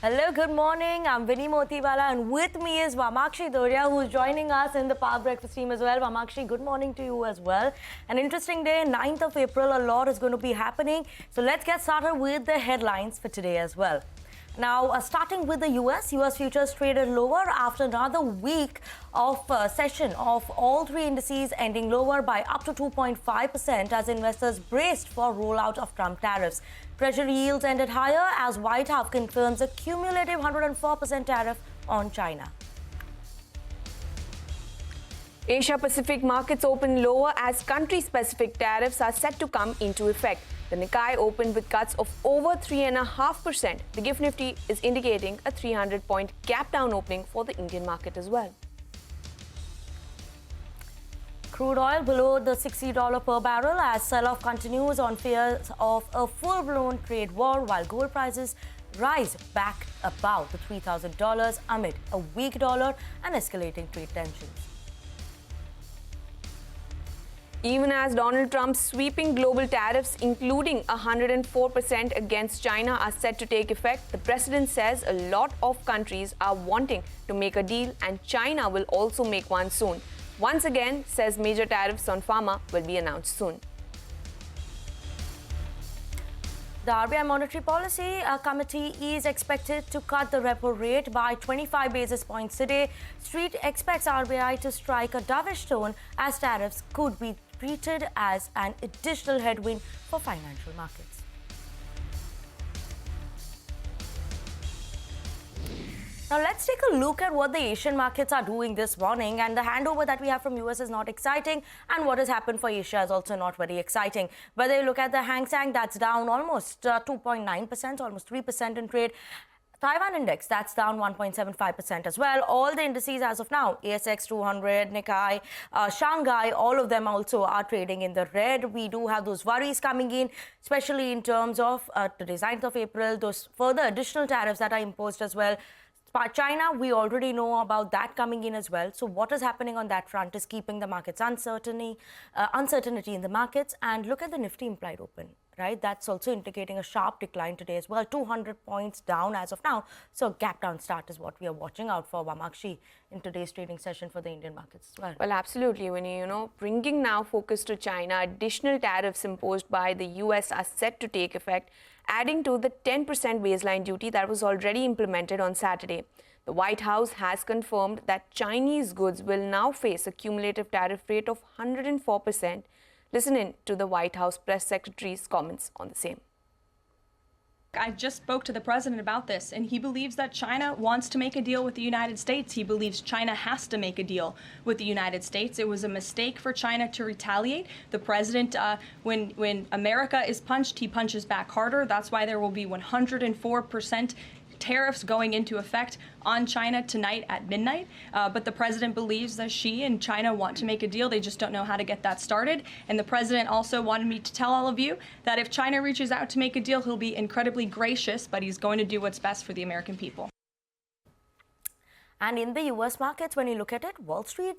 Hello, good morning. I'm Vinny Motiwala, and with me is Vamakshi Doria, who's joining us in the Power Breakfast team as well. Vamakshi, good morning to you as well. An interesting day, 9th of April, a lot is going to be happening. So let's get started with the headlines for today as well. Now, starting with the US futures traded lower after another week of session of all three indices ending lower by up to 2.5% as investors braced for rollout of Trump tariffs. Treasury yields ended higher as White House confirms a cumulative 104% tariff on China. Asia-Pacific markets open lower as country-specific tariffs are set to come into effect. The Nikkei opened with cuts of over 3.5%. The GIFT Nifty is indicating a 300-point gap-down opening for the Indian market as well. Crude oil below the $60 per barrel as sell-off continues on fears of a full-blown trade war, while gold prices rise back above the $3,000 amid a weak dollar and escalating trade tensions. Even as Donald Trump's sweeping global tariffs, including 104% against China, are set to take effect, the president says a lot of countries are wanting to make a deal and China will also make one soon. Once again, says major tariffs on pharma will be announced soon. The RBI Monetary Policy Committee is expected to cut the repo rate by 25 basis points today. Street expects RBI to strike a dovish tone as tariffs could be treated as an additional headwind for financial markets. Now, let's take a look at what the Asian markets are doing this morning. And the handover that we have from US is not exciting. And what has happened for Asia is also not very exciting. Whether you look at the Hang Seng, that's down almost 2.9%, almost 3% in trade. Taiwan index, that's down 1.75% as well. All the indices as of now, ASX 200, Nikkei, Shanghai, all of them also are trading in the red. We do have those worries coming in, especially in terms of today's 9th of April, those further additional tariffs that are imposed as well. China, we already know about that coming in as well. So what is happening on that front is keeping the markets uncertainty in the markets. And look at the Nifty implied open, right? That's also indicating a sharp decline today as well, 200 points down as of now. So gap down start is what we are watching out for, Vamakshi, in today's trading session for the Indian markets as well. Well, absolutely, Winnie. Bringing now focus to China, additional tariffs imposed by the US are set to take effect, adding to the 10% baseline duty that was already implemented on Saturday. The White House has confirmed that Chinese goods will now face a cumulative tariff rate of 104%. Listen in to the White House press secretary's comments on the same. I just spoke to the president about this, and he believes that China wants to make a deal with the United States. He believes China has to make a deal with the United States. It was a mistake for China to retaliate. The president, when America is punched, he punches back harder. That's why there will be 104% tariffs going into effect on China tonight at midnight. But the president believes that she and China want to make a deal. They just don't know how to get that started. And the president also wanted me to tell all of you that if China reaches out to make a deal, he'll be incredibly gracious, but he's going to do what's best for the American people. And in the US markets, when you look at it, Wall Street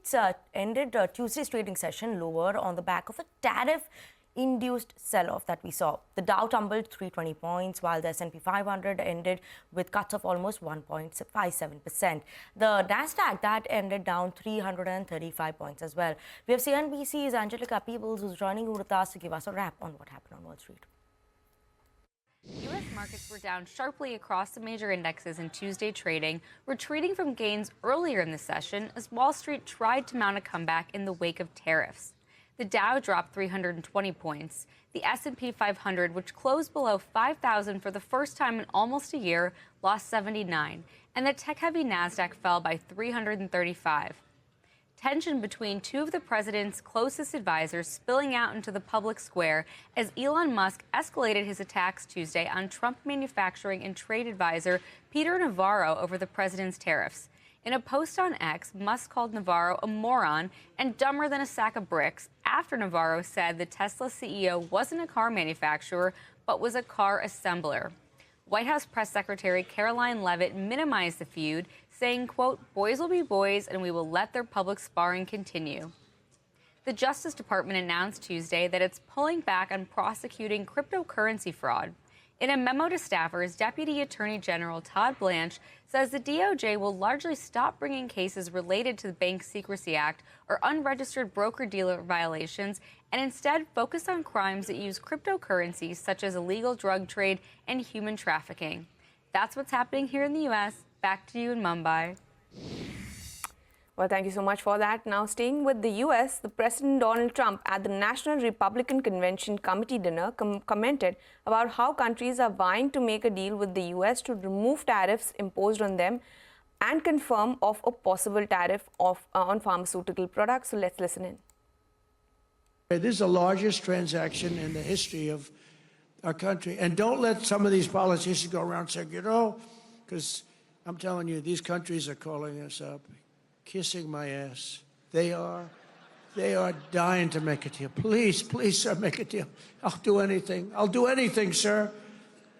ended Tuesday's trading session lower on the back of a tariff-induced sell-off that we saw. The Dow tumbled 320 points, while the S&P 500 ended with cuts of almost 1.57%. The Nasdaq, that ended down 335 points as well. We have CNBC's Angelica Peebles, who's joining with us to give us a wrap on what happened on Wall Street. U.S. markets were down sharply across the major indexes in Tuesday trading, retreating from gains earlier in the session as Wall Street tried to mount a comeback in the wake of tariffs. The Dow dropped 320 points. The S&P 500, which closed below 5,000 for the first time in almost a year, lost 79, and the tech-heavy Nasdaq fell by 335. Tension between two of the president's closest advisors spilling out into the public square as Elon Musk escalated his attacks Tuesday on Trump manufacturing and trade advisor Peter Navarro over the president's tariffs. In a post on X, Musk called Navarro a moron and dumber than a sack of bricks after Navarro said the Tesla CEO wasn't a car manufacturer but was a car assembler. White House Press Secretary Caroline Leavitt minimized the feud, saying, quote, "Boys will be boys and we will let their public sparring continue." The Justice Department announced Tuesday that it's pulling back on prosecuting cryptocurrency fraud. In a memo to staffers, Deputy Attorney General Todd Blanche says the DOJ will largely stop bringing cases related to the Bank Secrecy Act or unregistered broker-dealer violations and instead focus on crimes that use cryptocurrencies such as illegal drug trade and human trafficking. That's what's happening here in the U.S. Back to you in Mumbai. Well, thank you so much for that. Now, staying with the U.S., the President Donald Trump at the National Republican Convention Committee dinner commented about how countries are vying to make a deal with the U.S. to remove tariffs imposed on them and confirm of a possible tariff on pharmaceutical products. So let's listen in. This is the largest transaction in the history of our country. And don't let some of these politicians go around saying, because I'm telling you, these countries are calling us up, kissing my ass. They are dying to make a deal. Please, sir, make a deal. I'll do anything. I'll do anything, sir.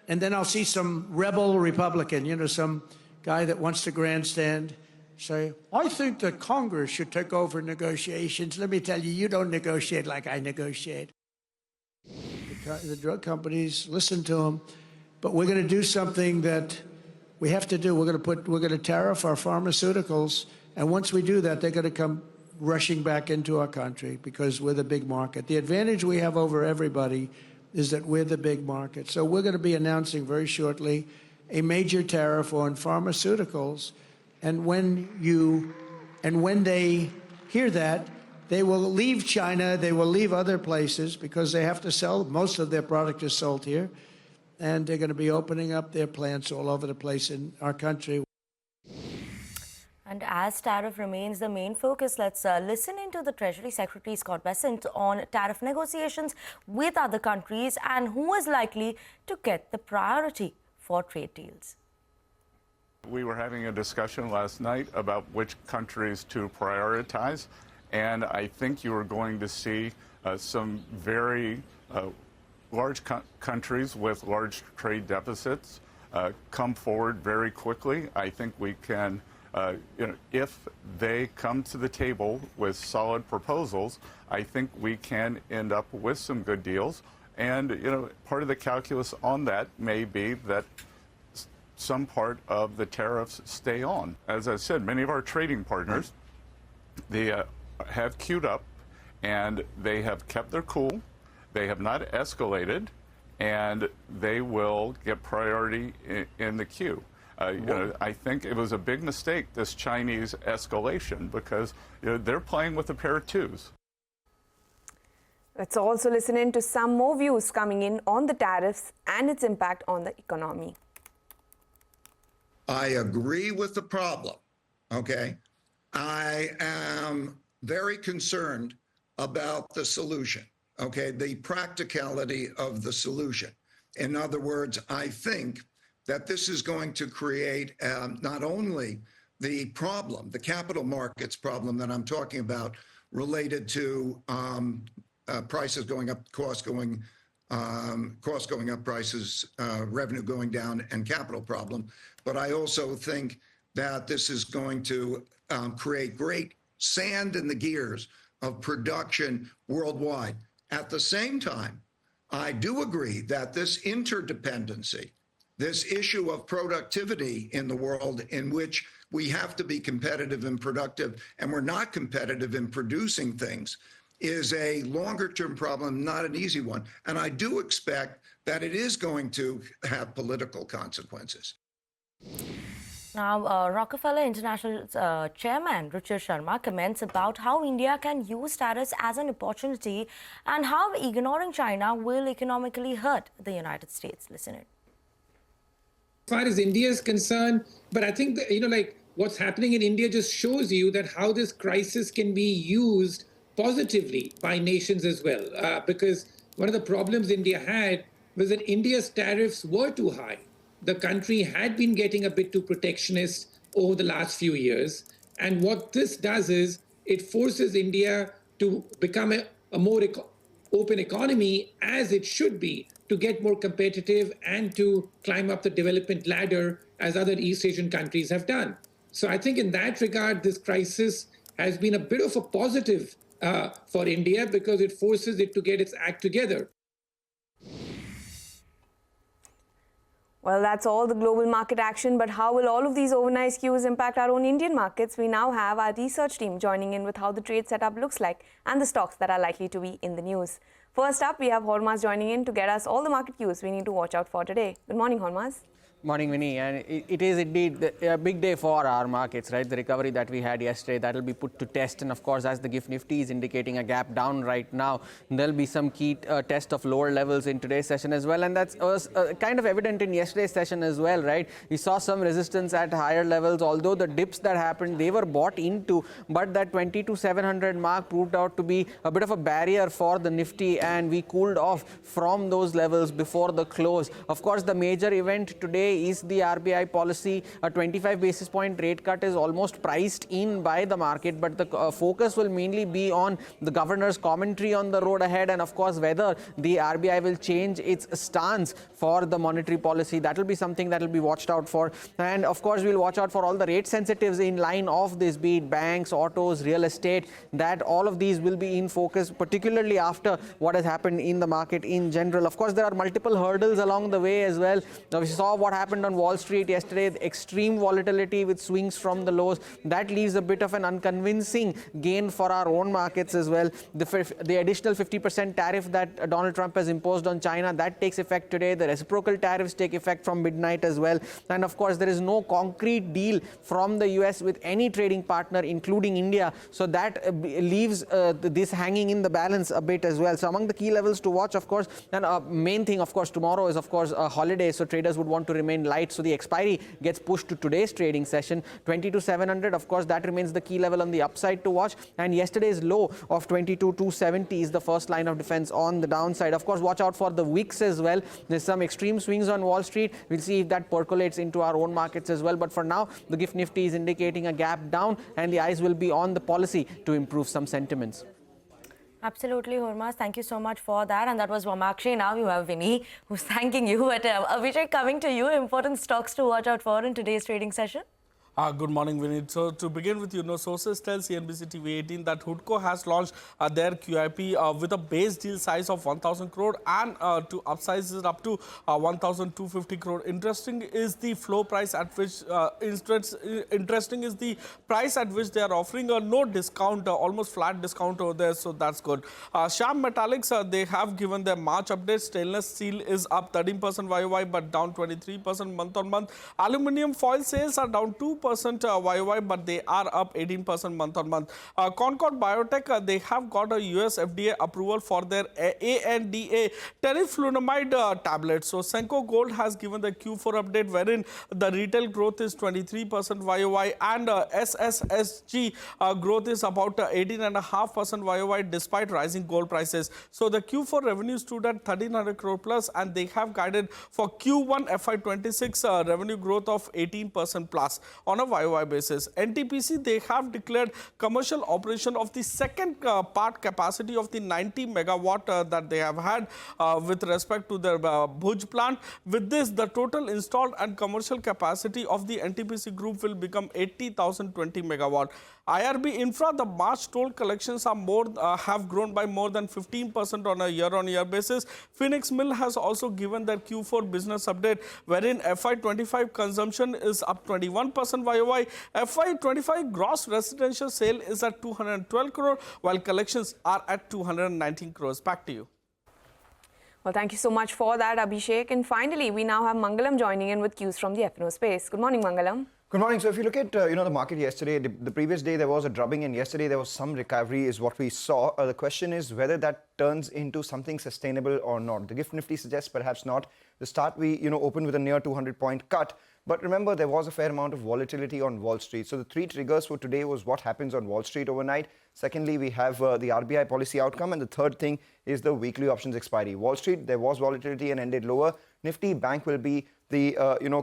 And then I'll see some rebel Republican, some guy that wants to grandstand, say, I think that Congress should take over negotiations. Let me tell you, you don't negotiate like I negotiate. The drug companies, listen to them. But we're going to do something that we have to do. We're going to tariff our pharmaceuticals. And once we do that, they're going to come rushing back into our country because we're the big market. The advantage we have over everybody is that we're the big market. So we're going to be announcing very shortly a major tariff on pharmaceuticals. And when they hear that, they will leave China, they will leave other places because they have to sell. Most of their product is sold here. And they're going to be opening up their plants all over the place in our country. And as tariff remains the main focus, let's listen into the Treasury Secretary Scott Bessent on tariff negotiations with other countries and who is likely to get the priority for trade deals. We were having a discussion last night about which countries to prioritize, and I think you are going to see some very large countries with large trade deficits come forward very quickly. I think we can, if they come to the table with solid proposals, I think we can end up with some good deals. And, part of the calculus on that may be that some part of the tariffs stay on. As I said, many of our trading partners, they have queued up and they have kept their cool. They have not escalated, and they will get priority in the queue. I think it was a big mistake, this Chinese escalation, because they're playing with a pair of twos. Let's also listen in to some more views coming in on the tariffs and its impact on the economy. I agree with the problem, okay? I am very concerned about the solution, okay? The practicality of the solution. In other words, I think that this is going to create not only the problem, the capital markets problem that I'm talking about related to prices going up, costs going up, prices, revenue going down, and capital problem. But I also think that this is going to create great sand in the gears of production worldwide. At the same time, I do agree that this interdependency, this issue of productivity in the world in which we have to be competitive and productive, and we're not competitive in producing things, is a longer-term problem, not an easy one. And I do expect that it is going to have political consequences. Now, Rockefeller International Chairman Richard Sharma comments about how India can use tariffs as an opportunity and how ignoring China will economically hurt the United States. Listen in. As far as India is concerned, but I think that, what's happening in India just shows you that how this crisis can be used positively by nations as well. Because one of the problems India had was that India's tariffs were too high. The country had been getting a bit too protectionist over the last few years. And what this does is it forces India to become a more open economy, as it should be, to get more competitive and to climb up the development ladder as other East Asian countries have done. So I think in that regard, this crisis has been a bit of a positive for India because it forces it to get its act together. Well, that's all the global market action, but how will all of these overnight cues impact our own Indian markets? We now have our research team joining in with how the trade setup looks like and the stocks that are likely to be in the news. First up, we have Hormaz joining in to get us all the market cues we need to watch out for today. Good morning, Hormaz. Morning, Vinny. And it is indeed a big day for our markets, right? The recovery that we had yesterday, that will be put to test. And of course, as the GIFT Nifty is indicating a gap down right now, there'll be some key test of lower levels in today's session as well. And that was kind of evident in yesterday's session as well, right? We saw some resistance at higher levels, although the dips that happened, they were bought into. But that 22,700 mark proved out to be a bit of a barrier for the Nifty, and we cooled off from those levels before the close. Of course, the major event today is the RBI policy. A 25 basis point rate cut is almost priced in by the market, but the focus will mainly be on the governor's commentary on the road ahead, and of course whether the RBI will change its stance for the monetary policy. That will be something that will be watched out for. And of course we'll watch out for all the rate sensitives in line of this, be it banks, autos, real estate, that all of these will be in focus, particularly after what has happened in the market in general. Of course there are multiple hurdles along the way as well. Now, we saw what happened on Wall Street yesterday, the extreme volatility with swings from the lows. That leaves a bit of an unconvincing gain for our own markets as well. The additional 50% tariff that Donald Trump has imposed on China, that takes effect today. The reciprocal tariffs take effect from midnight as well. And of course, there is no concrete deal from the US with any trading partner, including India. So that leaves this hanging in the balance a bit as well. So among the key levels to watch, of course, and main thing, of course, tomorrow is, of course, a holiday. So traders would want to remain light. So the expiry gets pushed to today's trading session. 22,700, of course, that remains the key level on the upside to watch. And yesterday's low of 22,270 is the first line of defense on the downside. Of course, watch out for the wicks as well. There's some extreme swings on Wall Street. We'll see if that percolates into our own markets as well. But for now, the GIFT Nifty is indicating a gap down, and the eyes will be on the policy to improve some sentiments. Absolutely, Hormaz. Thank you so much for that. And that was Vamakshi. Now you have Vinny, who's thanking you. Abhishek, coming to you, important stocks to watch out for in today's trading session. Good morning, Vinit. So to begin with, sources tell CNBC TV 18 that HUDCO has launched their QIP with a base deal size of 1,000 crore and to upsize it up to 1,250 crore. Interesting is the floor price at which interesting is the price at which they are offering no discount, almost flat discount over there. So that's good. Sham Metallics, they have given their March update. Stainless steel is up 13% YOY but down 23% month on month. Aluminium foil sales are down 2% YOY, but they are up 18% month on month. Concord Biotech, they have got a US FDA approval for their ANDA teriflunomide tablet. So Senco Gold has given the Q4 update wherein the retail growth is 23% YOY and SSSG growth is about 18.5% YOY despite rising gold prices. So the Q4 revenue stood at 1,300 crore plus, and they have guided for Q1 FY26 revenue growth of 18% plus on a YOY basis. NTPC, they have declared commercial operation of the second part capacity of the 90 megawatt that they have had with respect to their Bhuj plant. With this, the total installed and commercial capacity of the NTPC group will become 80,020 megawatt. IRB Infra, the March toll collections are have grown by more than 15% on a year-on-year basis. Phoenix Mill has also given their Q4 business update wherein FY25 consumption is up 21% YOY. FY25 gross residential sale is at 212 crore while collections are at 219 crores. Back to you. Well, thank you so much for that, Abhishek. And finally, we now have Mangalam joining in with cues from the F&O space. Good morning, Mangalam. Good morning. So if you look at the market yesterday, the previous day there was a drubbing and yesterday there was some recovery is what we saw. The question is whether that turns into something sustainable or not. The GIFT Nifty suggests perhaps not. The start we opened with a near 200-point cut. But remember, there was a fair amount of volatility on Wall Street. So the three triggers for today was what happens on Wall Street overnight. Secondly, we have the RBI policy outcome. And the third thing is the weekly options expiry. Wall Street, there was volatility and ended lower. Nifty Bank will be the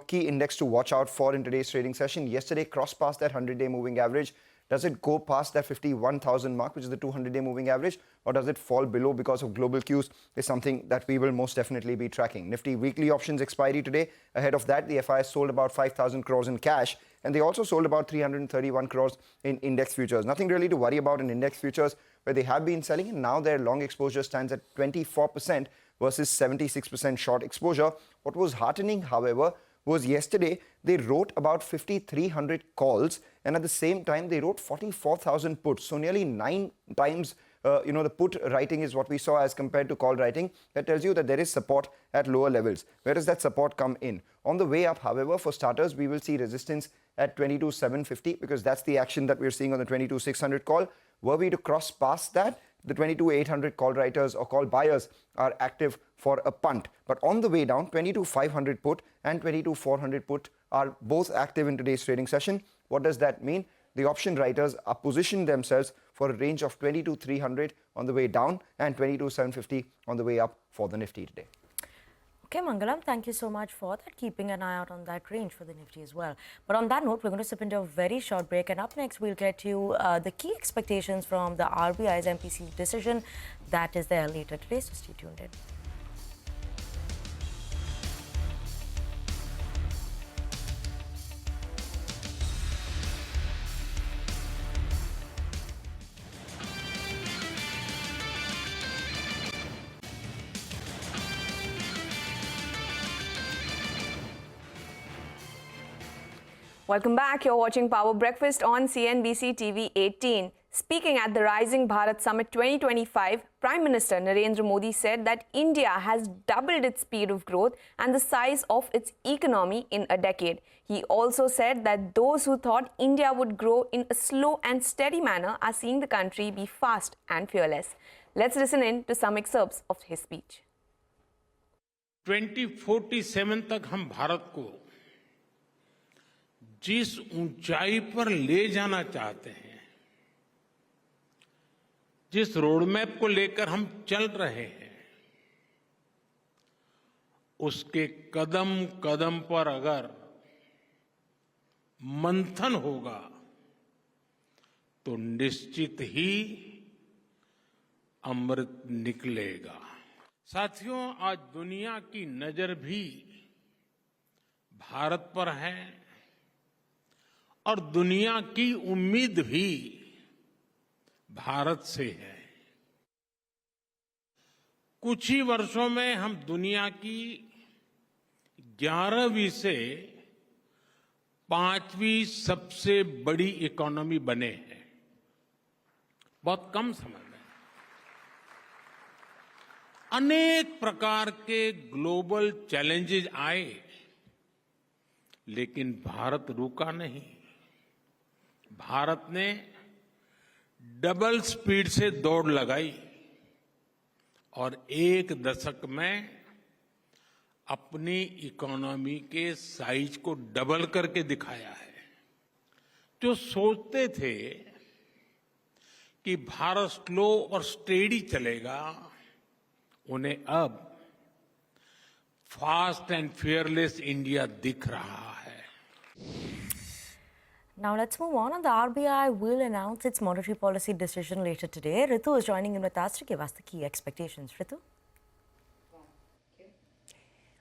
key index to watch out for in today's trading session. Yesterday, crossed past that 100-day moving average. Does it go past that 51,000 mark, which is the 200-day moving average, or does it fall below because of global cues? Is something that we will most definitely be tracking. Nifty weekly options expiry today. Ahead of that, the FIs sold about 5,000 crores in cash, and they also sold about 331 crores in index futures. Nothing really to worry about in index futures, where they have been selling, and now their long exposure stands at 24%. versus 76% short exposure. What was heartening, however, was yesterday they wrote about 5,300 calls, and at the same time they wrote 44,000 puts. So nearly 9 times the put writing is what we saw as compared to call writing. That tells you that there is support at lower levels. Where does that support come in? On the way up, however, for starters, we will see resistance at 22,750 because that's the action that we're seeing on the 22,600 call. Were we to cross past that, the 22,800 call writers or call buyers are active for a punt. But on the way down, 22,500 put and 22,400 put are both active in today's trading session. What does that mean? The option writers are positioned themselves for a range of 22,300 on the way down and 22,750 on the way up for the Nifty today. Okay, Mangalam, thank you so much for that. Keeping an eye out on that range for the Nifty as well. But on that note, we're going to slip into a very short break. And up next, we'll get you the key expectations from the RBI's MPC decision that is there later today. So stay tuned in. Welcome back. You're watching Power Breakfast on CNBC TV 18. Speaking at the Rising Bharat Summit 2025, Prime Minister Narendra Modi said that India has doubled its speed of growth and the size of its economy in a decade. He also said that those who thought India would grow in a slow and steady manner are seeing the country be fast and fearless. Let's listen in to some excerpts of his speech. 2047 तक हम भारत को जिस ऊंचाई पर ले जाना चाहते हैं, जिस रोडमैप को लेकर हम चल रहे हैं, उसके कदम कदम पर अगर मंथन होगा तो निश्चित ही अमृत निकलेगा। साथियों, आज दुनिया की नजर भी भारत पर है और दुनिया की उम्मीद भी भारत से है। कुछ ही वर्षों में हम दुनिया की 11वीं से 5वीं सबसे बड़ी इकोनॉमी बने हैं। बहुत कम समय में अनेक प्रकार के ग्लोबल चैलेंजेस आए, लेकिन भारत रुका नहीं। भारत ने डबल स्पीड से दौड़ लगाई और एक दशक में अपनी इकोनॉमी के साइज को डबल करके दिखाया है। जो सोचते थे कि भारत स्लो और स्टेडी चलेगा, उन्हें अब फास्ट एंड फियरलेस इंडिया दिख रहा है। Now let's move on. The RBI will announce its monetary policy decision later today. Ritu is joining in with us to give us the key expectations. Ritu?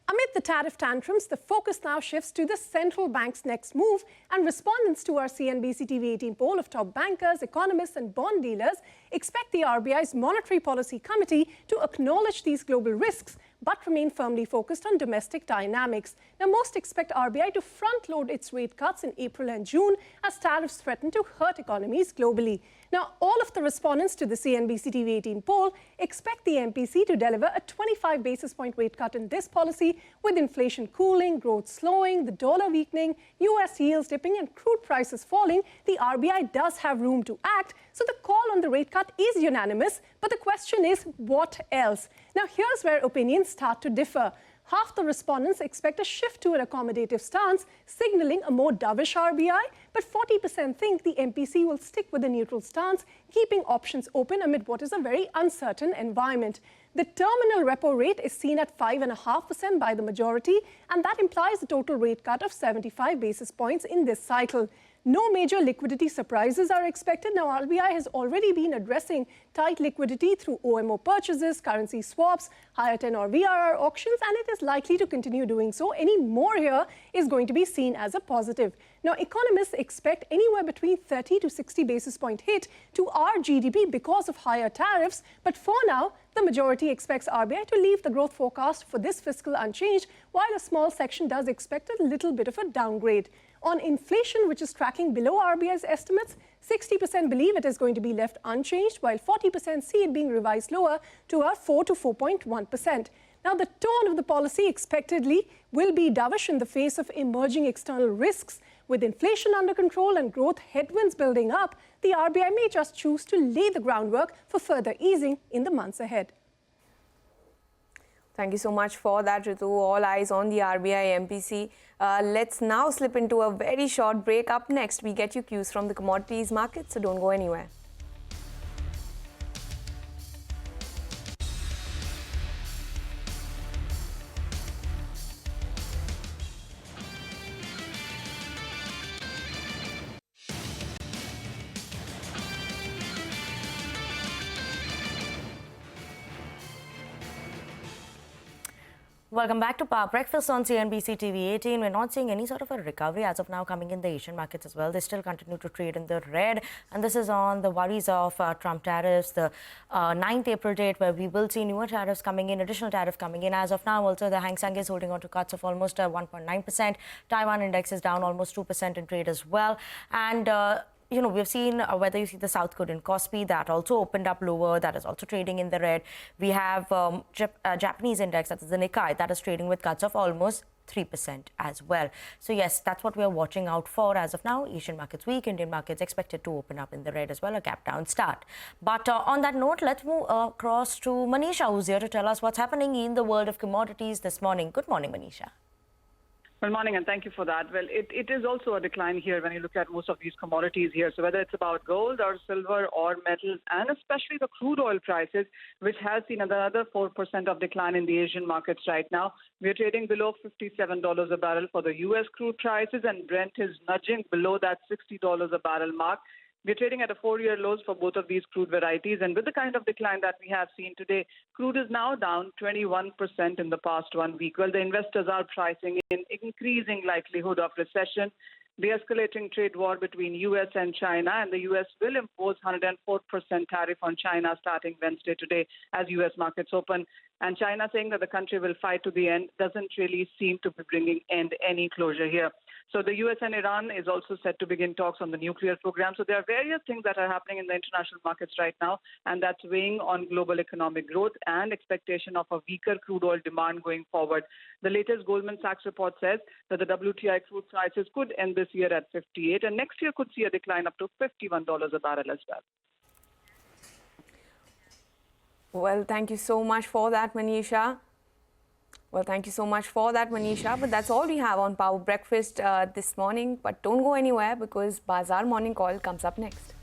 Amid the tariff tantrums, the focus now shifts to the central bank's next move, and respondents to our CNBC TV 18 poll of top bankers, economists and bond dealers expect the RBI's Monetary Policy Committee to acknowledge these global risks but remain firmly focused on domestic dynamics. Now, most expect RBI to front-load its rate cuts in April and June as tariffs threaten to hurt economies globally. Now, all of the respondents to the CNBC TV 18 poll expect the MPC to deliver a 25 basis point rate cut in this policy, with inflation cooling, growth slowing, the dollar weakening, US yields dipping and crude prices falling. The RBI does have room to act, so the call on the rate cut is unanimous, but the question is, what else? Now, here's where opinions start to differ. Half the respondents expect a shift to an accommodative stance, signaling a more dovish RBI, but 40% think the MPC will stick with a neutral stance, keeping options open amid what is a very uncertain environment. The terminal repo rate is seen at 5.5% by the majority, and that implies a total rate cut of 75 basis points in this cycle. No major liquidity surprises are expected. Now, RBI has already been addressing tight liquidity through OMO purchases, currency swaps, higher tenor VRR auctions, and it is likely to continue doing so. Any more here is going to be seen as a positive. Now, economists expect anywhere between 30 to 60 basis point hit to our GDP because of higher tariffs. But for now, the majority expects RBI to leave the growth forecast for this fiscal unchanged, while a small section does expect a little bit of a downgrade. On inflation, which is tracking below RBI's estimates, 60% believe it is going to be left unchanged, while 40% see it being revised lower to a 4 to 4.1%. Now, the tone of the policy expectedly will be dovish in the face of emerging external risks. With inflation under control and growth headwinds building up, the RBI may just choose to lay the groundwork for further easing in the months ahead. Thank you so much for that, Ritu. All eyes on the RBI MPC. Let's now slip into a very short break. Up next, we get you cues from the commodities market, so don't go anywhere. Welcome back to Power Breakfast on CNBC TV 18. We're not seeing any sort of a recovery as of now coming in the Asian markets as well. They still continue to trade in the red. And this is on the worries of Trump tariffs, the 9th April date, where we will see newer tariffs coming in, additional tariff coming in. As of now, also, the Hang Seng is holding on to cuts of almost 1.9%. Taiwan index is down almost 2% in trade as well. And we've seen whether you see the South Korean Kospi, that also opened up lower, that is also trading in the red. We have Japanese index, that is the Nikkei, that is trading with cuts of almost 3% as well. So yes, that's what we are watching out for as of now. Asian markets weak, Indian markets expected to open up in the red as well, a gap down start. But on that note, let's move across to Manisha, who's here to tell us what's happening in the world of commodities this morning. Good morning, Manisha. Good morning, and thank you for that. Well, it is also a decline here when you look at most of these commodities here. So whether it's about gold or silver or metals, and especially the crude oil prices, which has seen another 4% of decline in the Asian markets right now. We're trading below $57 a barrel for the U.S. crude prices, and Brent is nudging below that $60 a barrel mark. We're trading at a 4-year lows for both of these crude varieties. And with the kind of decline that we have seen today, crude is now down 21% in the past 1 week. Well, the investors are pricing in increasing likelihood of recession, the escalating trade war between U.S. and China, and the U.S. will impose 104% tariff on China starting Wednesday today as U.S. markets open. And China saying that the country will fight to the end doesn't really seem to be bringing any closure here. So the U.S. and Iran is also set to begin talks on the nuclear program. So there are various things that are happening in the international markets right now, and that's weighing on global economic growth and expectation of a weaker crude oil demand going forward. The latest Goldman Sachs report says that the WTI crude prices could end this year at 58, and next year could see a decline up to $51 a barrel as well. Well, thank you so much for that, Manisha. But that's all we have on Power Breakfast this morning. But don't go anywhere, because Bazaar Morning Call comes up next.